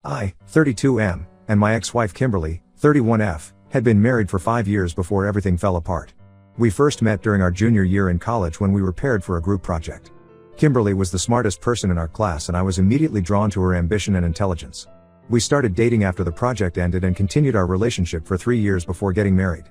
I, 32M, and my ex-wife Kimberly, 31F, had been married for 5 years before everything fell apart. We first met during our junior year in college when we were paired for a group project. Kimberly was the smartest person in our class and I was immediately drawn to her ambition and intelligence. We started dating after the project ended and continued our relationship for 3 years before getting married.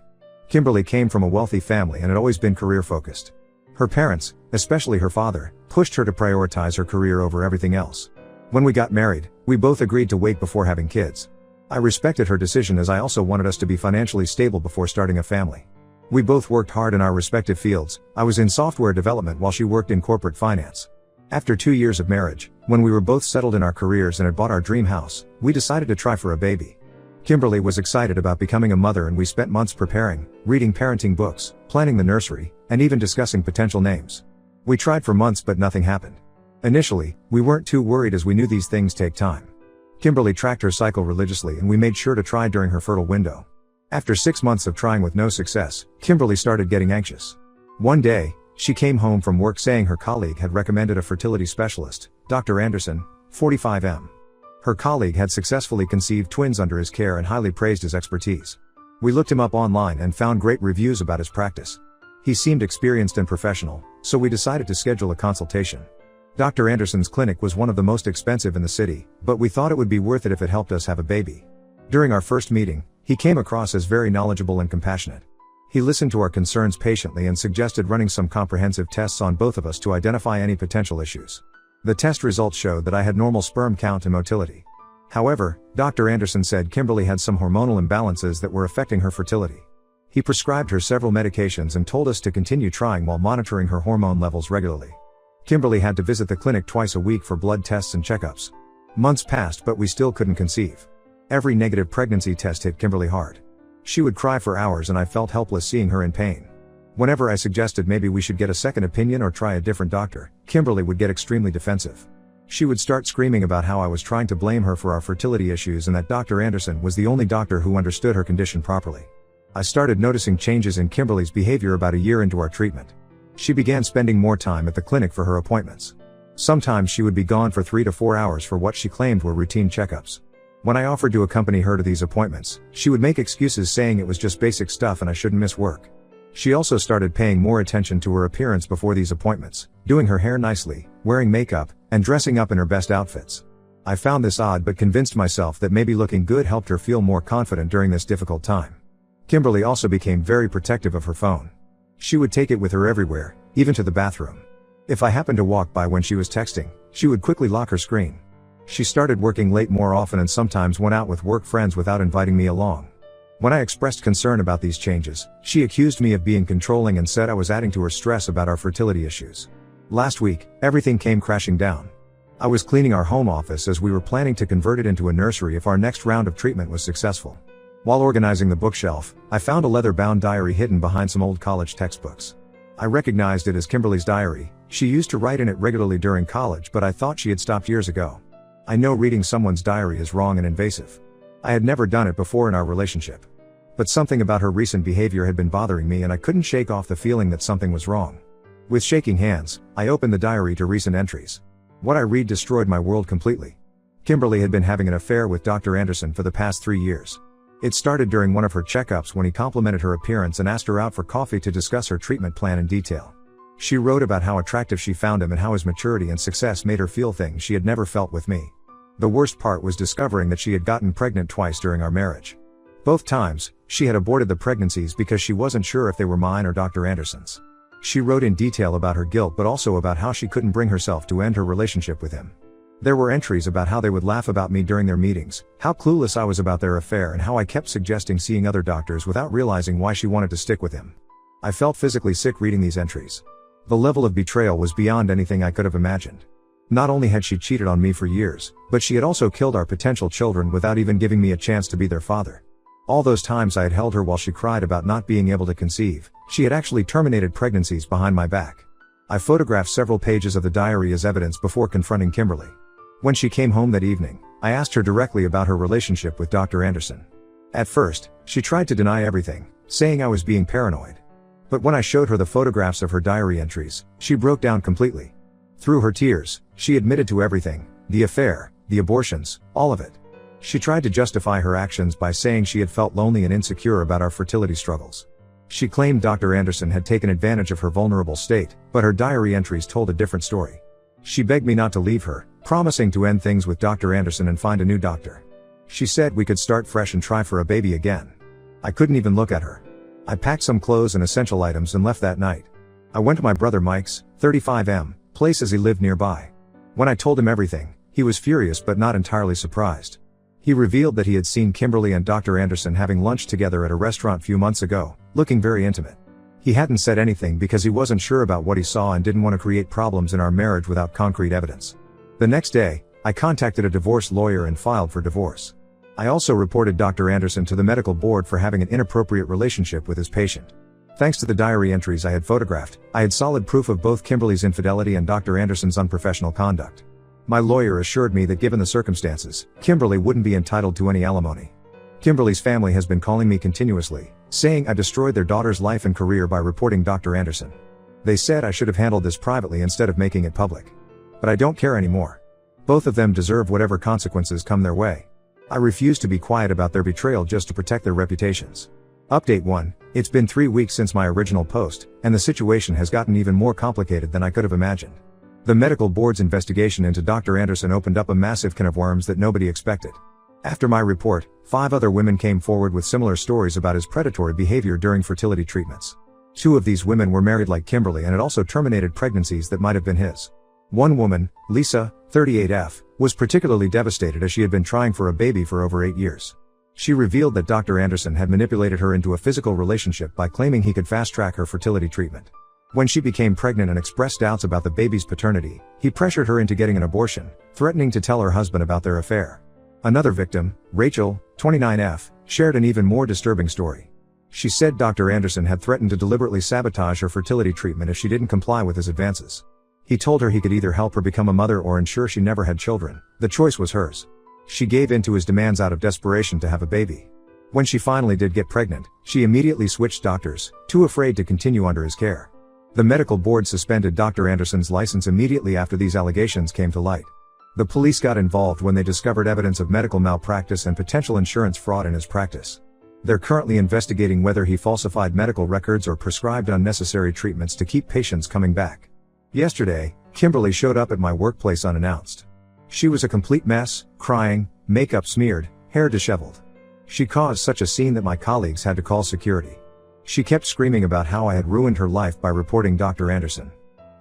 Kimberly came from a wealthy family and had always been career-focused. Her parents, especially her father, pushed her to prioritize her career over everything else. When we got married, we both agreed to wait before having kids. I respected her decision as I also wanted us to be financially stable before starting a family. We both worked hard in our respective fields. I was in software development while she worked in corporate finance. After 2 years of marriage, when we were both settled in our careers and had bought our dream house, we decided to try for a baby. Kimberly was excited about becoming a mother and we spent months preparing, reading parenting books, planning the nursery, and even discussing potential names. We tried for months but nothing happened. Initially, we weren't too worried as we knew these things take time. Kimberly tracked her cycle religiously and we made sure to try during her fertile window. After 6 months of trying with no success, Kimberly started getting anxious. One day, she came home from work saying her colleague had recommended a fertility specialist, Dr. Anderson, 45M. Her colleague had successfully conceived twins under his care and highly praised his expertise. We looked him up online and found great reviews about his practice. He seemed experienced and professional, so we decided to schedule a consultation. Dr. Anderson's clinic was one of the most expensive in the city, but we thought it would be worth it if it helped us have a baby. During our first meeting, he came across as very knowledgeable and compassionate. He listened to our concerns patiently and suggested running some comprehensive tests on both of us to identify any potential issues. The test results showed that I had normal sperm count and motility. However, Dr. Anderson said Kimberly had some hormonal imbalances that were affecting her fertility. He prescribed her several medications and told us to continue trying while monitoring her hormone levels regularly. Kimberly had to visit the clinic twice a week for blood tests and checkups. Months passed but we still couldn't conceive. Every negative pregnancy test hit Kimberly hard. She would cry for hours and I felt helpless seeing her in pain. Whenever I suggested maybe we should get a second opinion or try a different doctor, Kimberly would get extremely defensive. She would start screaming about how I was trying to blame her for our fertility issues and that Dr. Anderson was the only doctor who understood her condition properly. I started noticing changes in Kimberly's behavior about a year into our treatment. She began spending more time at the clinic for her appointments. Sometimes she would be gone for 3 to 4 hours for what she claimed were routine checkups. When I offered to accompany her to these appointments, she would make excuses saying it was just basic stuff and I shouldn't miss work. She also started paying more attention to her appearance before these appointments, doing her hair nicely, wearing makeup, and dressing up in her best outfits. I found this odd but convinced myself that maybe looking good helped her feel more confident during this difficult time. Kimberly also became very protective of her phone. She would take it with her everywhere, even to the bathroom. If I happened to walk by when she was texting, she would quickly lock her screen. She started working late more often and sometimes went out with work friends without inviting me along. When I expressed concern about these changes, she accused me of being controlling and said I was adding to her stress about our fertility issues. Last week, everything came crashing down. I was cleaning our home office as we were planning to convert it into a nursery if our next round of treatment was successful. While organizing the bookshelf, I found a leather-bound diary hidden behind some old college textbooks. I recognized it as Kimberly's diary. She used to write in it regularly during college, but I thought she had stopped years ago. I know reading someone's diary is wrong and invasive. I had never done it before in our relationship. But something about her recent behavior had been bothering me and I couldn't shake off the feeling that something was wrong. With shaking hands, I opened the diary to recent entries. What I read destroyed my world completely. Kimberly had been having an affair with Dr. Anderson for the past 3 years. It started during one of her checkups when he complimented her appearance and asked her out for coffee to discuss her treatment plan in detail. She wrote about how attractive she found him and how his maturity and success made her feel things she had never felt with me. The worst part was discovering that she had gotten pregnant twice during our marriage. Both times, she had aborted the pregnancies because she wasn't sure if they were mine or Dr. Anderson's. She wrote in detail about her guilt but also about how she couldn't bring herself to end her relationship with him. There were entries about how they would laugh about me during their meetings, how clueless I was about their affair and how I kept suggesting seeing other doctors without realizing why she wanted to stick with him. I felt physically sick reading these entries. The level of betrayal was beyond anything I could have imagined. Not only had she cheated on me for years, but she had also killed our potential children without even giving me a chance to be their father. All those times I had held her while she cried about not being able to conceive, she had actually terminated pregnancies behind my back. I photographed several pages of the diary as evidence before confronting Kimberly. When she came home that evening, I asked her directly about her relationship with Dr. Anderson. At first, she tried to deny everything, saying I was being paranoid. But when I showed her the photographs of her diary entries, she broke down completely. Through her tears, she admitted to everything, the affair, the abortions, all of it. She tried to justify her actions by saying she had felt lonely and insecure about our fertility struggles. She claimed Dr. Anderson had taken advantage of her vulnerable state, but her diary entries told a different story. She begged me not to leave her, promising to end things with Dr. Anderson and find a new doctor. She said we could start fresh and try for a baby again. I couldn't even look at her. I packed some clothes and essential items and left that night. I went to my brother Mike's, 35M, place as he lived nearby. When I told him everything, he was furious but not entirely surprised. He revealed that he had seen Kimberly and Dr. Anderson having lunch together at a restaurant few months ago, looking very intimate. He hadn't said anything because he wasn't sure about what he saw and didn't want to create problems in our marriage without concrete evidence. The next day, I contacted a divorce lawyer and filed for divorce. I also reported Dr. Anderson to the medical board for having an inappropriate relationship with his patient. Thanks to the diary entries I had photographed, I had solid proof of both Kimberly's infidelity and Dr. Anderson's unprofessional conduct. My lawyer assured me that given the circumstances, Kimberly wouldn't be entitled to any alimony. Kimberly's family has been calling me continuously, saying I destroyed their daughter's life and career by reporting Dr. Anderson. They said I should have handled this privately instead of making it public. But I don't care anymore. Both of them deserve whatever consequences come their way. I refuse to be quiet about their betrayal just to protect their reputations. Update 1. It's been 3 weeks since my original post, and the situation has gotten even more complicated than I could have imagined. The medical board's investigation into Dr. Anderson opened up a massive can of worms that nobody expected. After my report, 5 other women came forward with similar stories about his predatory behavior during fertility treatments. 2 of these women were married like Kimberly and had also terminated pregnancies that might have been his. One woman, Lisa, 38F, was particularly devastated as she had been trying for a baby for over 8 years. She revealed that Dr. Anderson had manipulated her into a physical relationship by claiming he could fast-track her fertility treatment. When she became pregnant and expressed doubts about the baby's paternity, he pressured her into getting an abortion, threatening to tell her husband about their affair. Another victim, Rachel, 29F, shared an even more disturbing story. She said Dr. Anderson had threatened to deliberately sabotage her fertility treatment if she didn't comply with his advances. He told her he could either help her become a mother or ensure she never had children. The choice was hers. She gave in to his demands out of desperation to have a baby. When she finally did get pregnant, she immediately switched doctors, too afraid to continue under his care. The medical board suspended Dr. Anderson's license immediately after these allegations came to light. The police got involved when they discovered evidence of medical malpractice and potential insurance fraud in his practice. They're currently investigating whether he falsified medical records or prescribed unnecessary treatments to keep patients coming back. Yesterday, Kimberly showed up at my workplace unannounced. She was a complete mess, crying, makeup smeared, hair disheveled. She caused such a scene that my colleagues had to call security. She kept screaming about how I had ruined her life by reporting Dr. Anderson.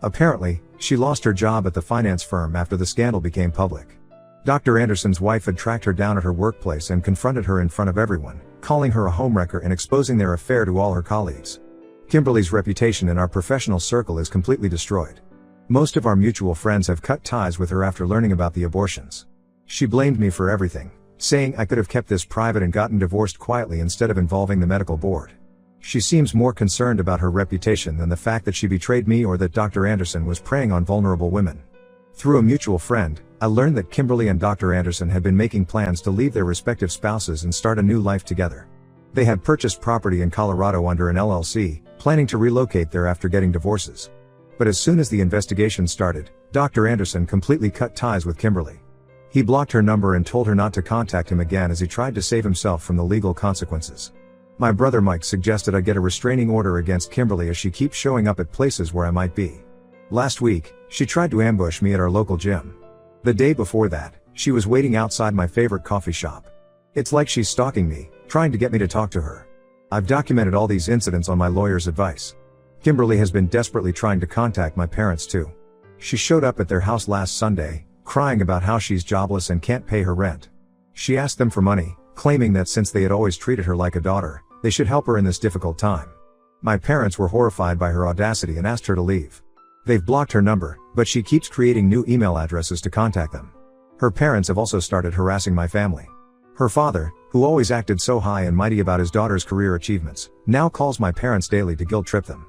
Apparently, she lost her job at the finance firm after the scandal became public. Dr. Anderson's wife had tracked her down at her workplace and confronted her in front of everyone, calling her a homewrecker and exposing their affair to all her colleagues. Kimberly's reputation in our professional circle is completely destroyed. Most of our mutual friends have cut ties with her after learning about the abortions. She blamed me for everything, saying I could have kept this private and gotten divorced quietly instead of involving the medical board. She seems more concerned about her reputation than the fact that she betrayed me or that Dr. Anderson was preying on vulnerable women. Through a mutual friend, I learned that Kimberly and Dr. Anderson had been making plans to leave their respective spouses and start a new life together. They had purchased property in Colorado under an LLC, planning to relocate there after getting divorces. But as soon as the investigation started, Dr. Anderson completely cut ties with Kimberly. He blocked her number and told her not to contact him again as he tried to save himself from the legal consequences. My brother Mike suggested I get a restraining order against Kimberly as she keeps showing up at places where I might be. Last week, she tried to ambush me at our local gym. The day before that, she was waiting outside my favorite coffee shop. It's like she's stalking me, trying to get me to talk to her. I've documented all these incidents on my lawyer's advice. Kimberly has been desperately trying to contact my parents too. She showed up at their house last Sunday, crying about how she's jobless and can't pay her rent. She asked them for money, claiming that since they had always treated her like a daughter, they should help her in this difficult time. My parents were horrified by her audacity and asked her to leave. They've blocked her number, but she keeps creating new email addresses to contact them. Her parents have also started harassing my family. Her father, who always acted so high and mighty about his daughter's career achievements, now calls my parents daily to guilt trip them.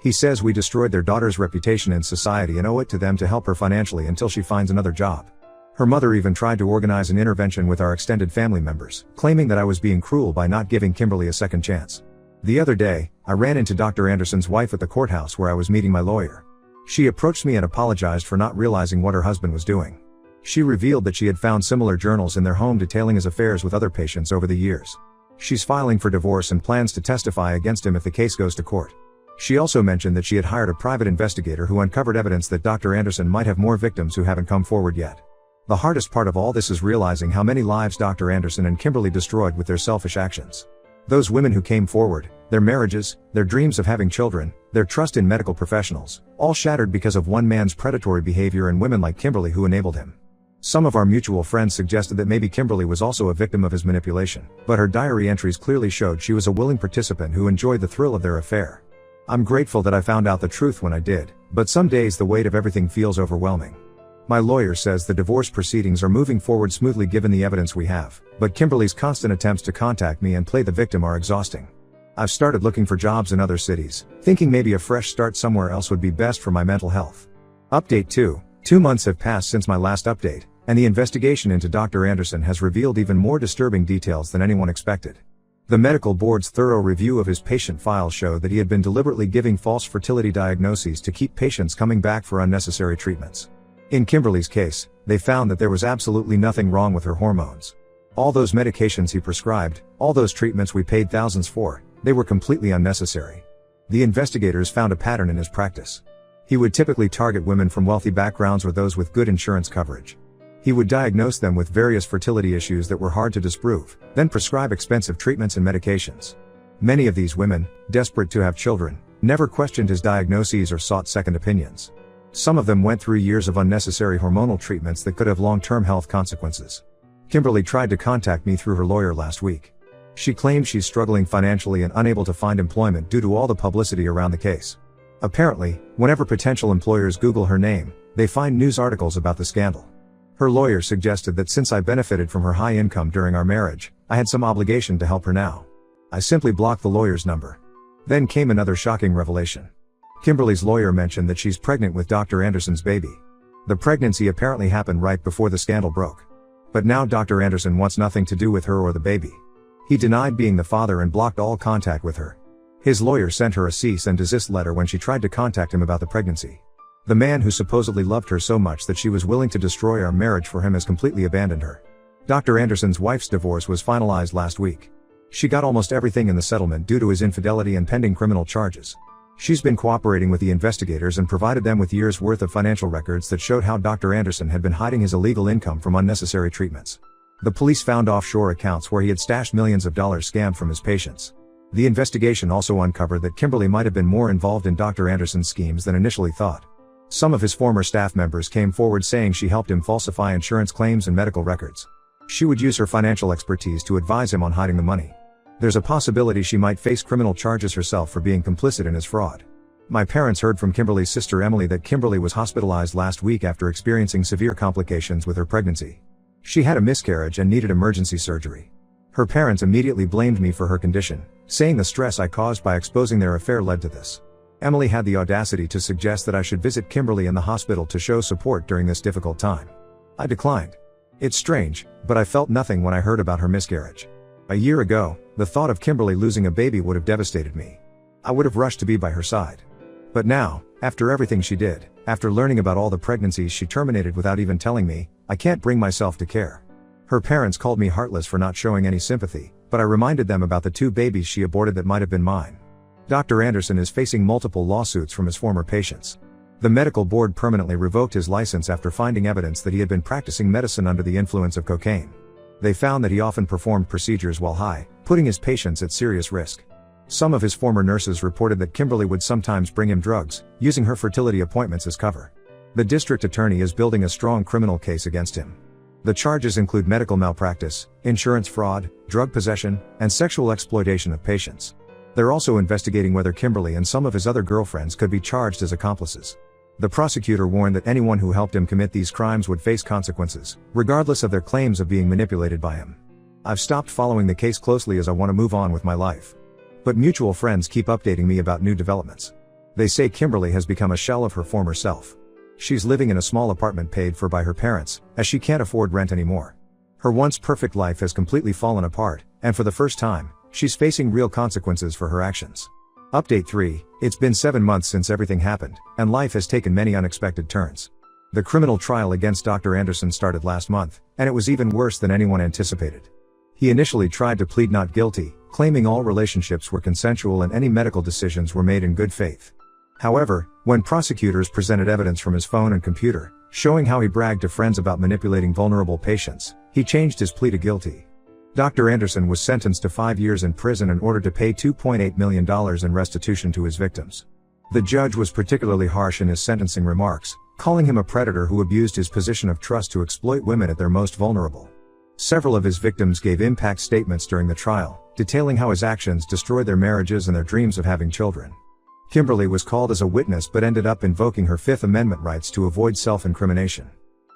He says we destroyed their daughter's reputation in society and owe it to them to help her financially until she finds another job. Her mother even tried to organize an intervention with our extended family members, claiming that I was being cruel by not giving Kimberly a second chance. The other day, I ran into Dr. Anderson's wife at the courthouse where I was meeting my lawyer. She approached me and apologized for not realizing what her husband was doing. She revealed that she had found similar journals in their home detailing his affairs with other patients over the years. She's filing for divorce and plans to testify against him if the case goes to court. She also mentioned that she had hired a private investigator who uncovered evidence that Dr. Anderson might have more victims who haven't come forward yet. The hardest part of all this is realizing how many lives Dr. Anderson and Kimberly destroyed with their selfish actions. Those women who came forward, their marriages, their dreams of having children, their trust in medical professionals, all shattered because of one man's predatory behavior and women like Kimberly who enabled him. Some of our mutual friends suggested that maybe Kimberly was also a victim of his manipulation, but her diary entries clearly showed she was a willing participant who enjoyed the thrill of their affair. I'm grateful that I found out the truth when I did, but some days the weight of everything feels overwhelming. My lawyer says the divorce proceedings are moving forward smoothly given the evidence we have, but Kimberly's constant attempts to contact me and play the victim are exhausting. I've started looking for jobs in other cities, thinking maybe a fresh start somewhere else would be best for my mental health. Update 2. 2 months have passed since my last update, and the investigation into Dr. Anderson has revealed even more disturbing details than anyone expected. The medical board's thorough review of his patient files showed that he had been deliberately giving false fertility diagnoses to keep patients coming back for unnecessary treatments. In Kimberly's case, they found that there was absolutely nothing wrong with her hormones. All those medications he prescribed, all those treatments we paid thousands for, they were completely unnecessary. The investigators found a pattern in his practice. He would typically target women from wealthy backgrounds or those with good insurance coverage. He would diagnose them with various fertility issues that were hard to disprove, then prescribe expensive treatments and medications. Many of these women, desperate to have children, never questioned his diagnoses or sought second opinions. Some of them went through years of unnecessary hormonal treatments that could have long-term health consequences. Kimberly tried to contact me through her lawyer last week. She claims she's struggling financially and unable to find employment due to all the publicity around the case. Apparently, whenever potential employers Google her name, they find news articles about the scandal. Her lawyer suggested that since I benefited from her high income during our marriage, I had some obligation to help her now. I simply blocked the lawyer's number. Then came another shocking revelation. Kimberly's lawyer mentioned that she's pregnant with Dr. Anderson's baby. The pregnancy apparently happened right before the scandal broke. But now Dr. Anderson wants nothing to do with her or the baby. He denied being the father and blocked all contact with her. His lawyer sent her a cease and desist letter when she tried to contact him about the pregnancy. The man who supposedly loved her so much that she was willing to destroy our marriage for him has completely abandoned her. Dr. Anderson's wife's divorce was finalized last week. She got almost everything in the settlement due to his infidelity and pending criminal charges. She's been cooperating with the investigators and provided them with years' worth of financial records that showed how Dr. Anderson had been hiding his illegal income from unnecessary treatments. The police found offshore accounts where he had stashed millions of dollars scammed from his patients. The investigation also uncovered that Kimberly might have been more involved in Dr. Anderson's schemes than initially thought. Some of his former staff members came forward saying she helped him falsify insurance claims and medical records. She would use her financial expertise to advise him on hiding the money. There's a possibility she might face criminal charges herself for being complicit in his fraud. My parents heard from Kimberly's sister Emily that Kimberly was hospitalized last week after experiencing severe complications with her pregnancy. She had a miscarriage and needed emergency surgery. Her parents immediately blamed me for her condition, saying the stress I caused by exposing their affair led to this. Emily had the audacity to suggest that I should visit Kimberly in the hospital to show support during this difficult time. I declined. It's strange, but I felt nothing when I heard about her miscarriage. A year ago, the thought of Kimberly losing a baby would have devastated me. I would have rushed to be by her side. But now, after everything she did, after learning about all the pregnancies she terminated without even telling me, I can't bring myself to care. Her parents called me heartless for not showing any sympathy, but I reminded them about the 2 babies she aborted that might have been mine. Dr. Anderson is facing multiple lawsuits from his former patients. The medical board permanently revoked his license after finding evidence that he had been practicing medicine under the influence of cocaine. They found that he often performed procedures while high, putting his patients at serious risk. Some of his former nurses reported that Kimberly would sometimes bring him drugs, using her fertility appointments as cover. The district attorney is building a strong criminal case against him. The charges include medical malpractice, insurance fraud, drug possession, and sexual exploitation of patients. They're also investigating whether Kimberly and some of his other girlfriends could be charged as accomplices. The prosecutor warned that anyone who helped him commit these crimes would face consequences, regardless of their claims of being manipulated by him. I've stopped following the case closely as I want to move on with my life. But mutual friends keep updating me about new developments. They say Kimberly has become a shell of her former self. She's living in a small apartment paid for by her parents, as she can't afford rent anymore. Her once perfect life has completely fallen apart, and for the first time, she's facing real consequences for her actions. Update 3. It's been 7 months since everything happened, and life has taken many unexpected turns. The criminal trial against Dr. Anderson started last month, and it was even worse than anyone anticipated. He initially tried to plead not guilty, claiming all relationships were consensual and any medical decisions were made in good faith. However, when prosecutors presented evidence from his phone and computer, showing how he bragged to friends about manipulating vulnerable patients, he changed his plea to guilty. Dr. Anderson was sentenced to 5 years in prison and ordered to pay $2.8 million in restitution to his victims. The judge was particularly harsh in his sentencing remarks, calling him a predator who abused his position of trust to exploit women at their most vulnerable. Several of his victims gave impact statements during the trial, detailing how his actions destroyed their marriages and their dreams of having children. Kimberly was called as a witness but ended up invoking her Fifth Amendment rights to avoid self-incrimination.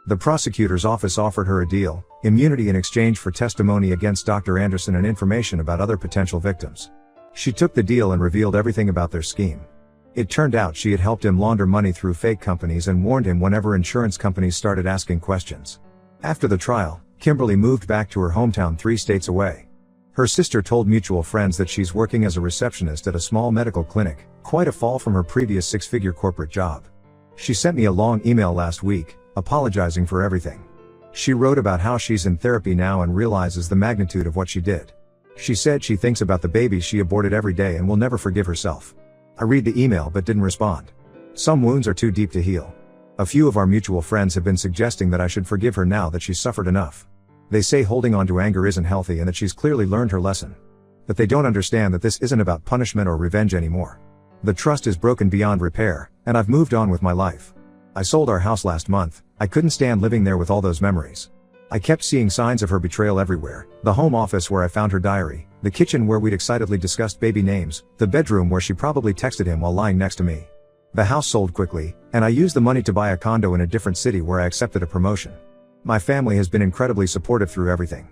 The prosecutor's office offered her a deal, immunity in exchange for testimony against Dr. Anderson and information about other potential victims. She took the deal and revealed everything about their scheme. It turned out she had helped him launder money through fake companies and warned him whenever insurance companies started asking questions. After the trial, Kimberly moved back to her hometown 3 states away. Her sister told mutual friends that she's working as a receptionist at a small medical clinic, quite a fall from her previous 6-figure corporate job. She sent me a long email last week, apologizing for everything. She wrote about how she's in therapy now and realizes the magnitude of what she did. She said she thinks about the babies she aborted every day and will never forgive herself. I read the email but didn't respond. Some wounds are too deep to heal. A few of our mutual friends have been suggesting that I should forgive her now that she's suffered enough. They say holding on to anger isn't healthy and that she's clearly learned her lesson. But they don't understand that this isn't about punishment or revenge anymore. The trust is broken beyond repair, and I've moved on with my life. I sold our house last month. I couldn't stand living there with all those memories. I kept seeing signs of her betrayal everywhere: the home office where I found her diary, the kitchen where we'd excitedly discussed baby names, the bedroom where she probably texted him while lying next to me. The house sold quickly, and I used the money to buy a condo in a different city where I accepted a promotion. My family has been incredibly supportive through everything.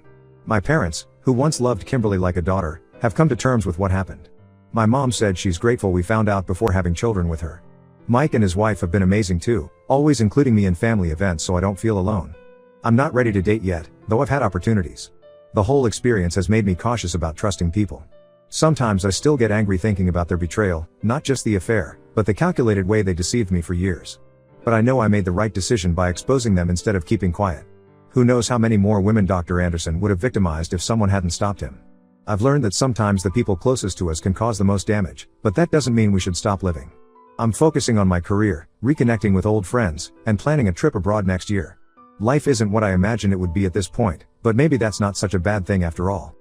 My parents, who once loved Kimberly like a daughter, have come to terms with what happened. My mom said she's grateful we found out before having children with her. Mike and his wife have been amazing too, always including me in family events so I don't feel alone. I'm not ready to date yet, though I've had opportunities. The whole experience has made me cautious about trusting people. Sometimes I still get angry thinking about their betrayal, not just the affair, but the calculated way they deceived me for years. But I know I made the right decision by exposing them instead of keeping quiet. Who knows how many more women Dr. Anderson would have victimized if someone hadn't stopped him. I've learned that sometimes the people closest to us can cause the most damage, but that doesn't mean we should stop living. I'm focusing on my career, reconnecting with old friends, and planning a trip abroad next year. Life isn't what I imagined it would be at this point, but maybe that's not such a bad thing after all.